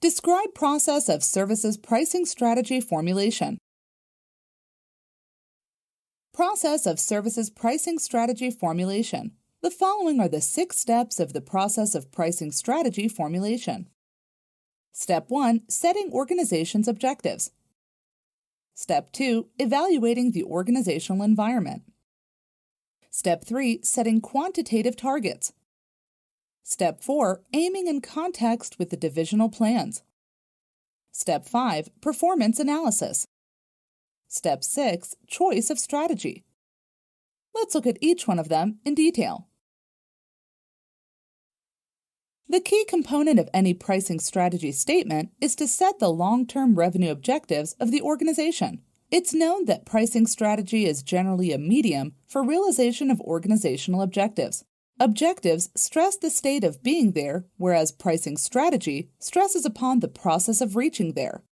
Describe process of services pricing strategy formulation. Process of services pricing strategy formulation. The following are the 6 steps of the process of pricing strategy formulation. Step 1. Setting organization's objectives. Step 2. Evaluating the organizational environment. Step 3. Setting quantitative targets. Step 4. Aiming in context with the divisional plans. Step 5. Performance analysis. Step 6. Choice of strategy. Let's look at each one of them in detail. The key component of any pricing strategy statement is to set the long-term revenue objectives of the organization. It's known that pricing strategy is generally a medium for realization of organizational objectives. Objectives stress the state of being there, whereas pricing strategy stresses upon the process of reaching there.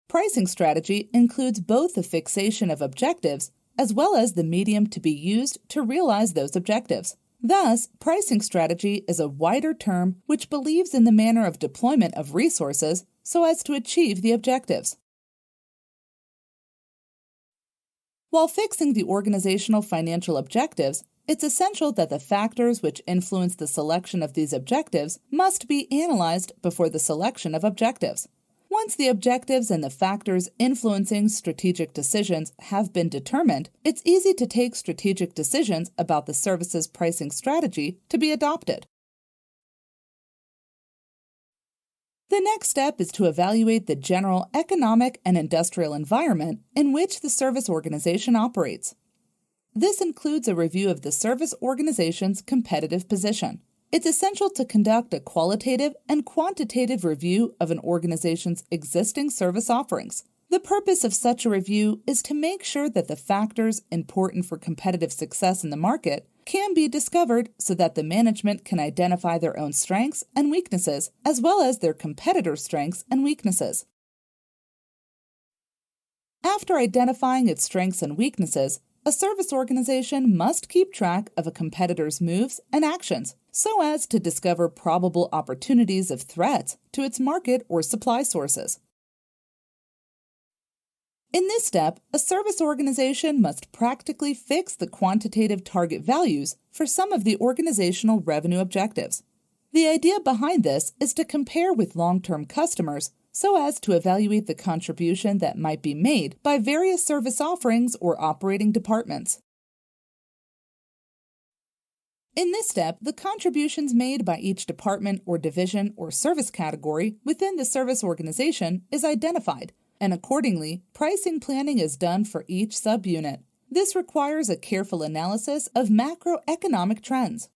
Pricing strategy includes both the fixation of objectives as well as the medium to be used to realize those objectives. Thus, pricing strategy is a wider term which believes in the manner of deployment of resources so as to achieve the objectives. While fixing the organizational financial objectives, it's essential that the factors which influence the selection of these objectives must be analyzed before the selection of objectives. Once the objectives and the factors influencing strategic decisions have been determined, it's easy to take strategic decisions about the service's pricing strategy to be adopted. The next step is to evaluate the general economic and industrial environment in which the service organization operates. This includes a review of the service organization's competitive position. It's essential to conduct a qualitative and quantitative review of an organization's existing service offerings. The purpose of such a review is to make sure that the factors important for competitive success in the market can be discovered so that the management can identify their own strengths and weaknesses as well as their competitors' strengths and weaknesses. After identifying its strengths and weaknesses, a service organization must keep track of a competitor's moves and actions so as to discover probable opportunities of threats to its market or supply sources. In this step, a service organization must practically fix the quantitative target values for some of the organizational revenue objectives. The idea behind this is to compare with long-term customers so as to evaluate the contribution that might be made by various service offerings or operating departments. In this step, the contributions made by each department or division or service category within the service organization is identified, and accordingly, pricing planning is done for each subunit. This requires a careful analysis of macroeconomic trends.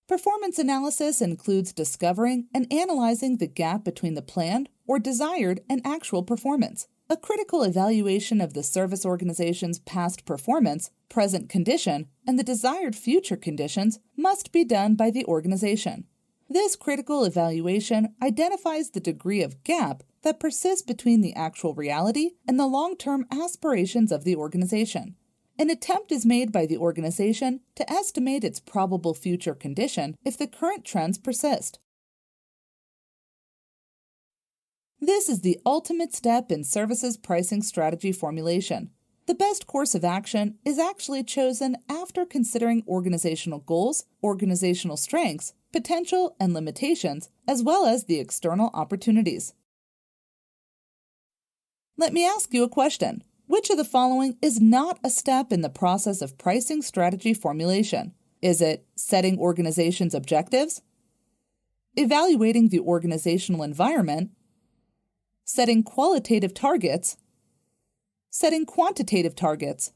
Performance analysis includes discovering and analyzing the gap between the planned or desired and actual performance. A critical evaluation of the service organization's past performance, present condition, and the desired future conditions must be done by the organization. This critical evaluation identifies the degree of gap that persists between the actual reality and the long-term aspirations of the organization. An attempt is made by the organization to estimate its probable future condition if the current trends persist. This is the ultimate step in services pricing strategy formulation. The best course of action is actually chosen after considering organizational goals, organizational strengths, potential and limitations, as well as the external opportunities. Let me ask you a question. Which of the following is not a step in the process of pricing strategy formulation? Is it setting organization's objectives, evaluating the organizational environment, setting qualitative targets, setting quantitative targets,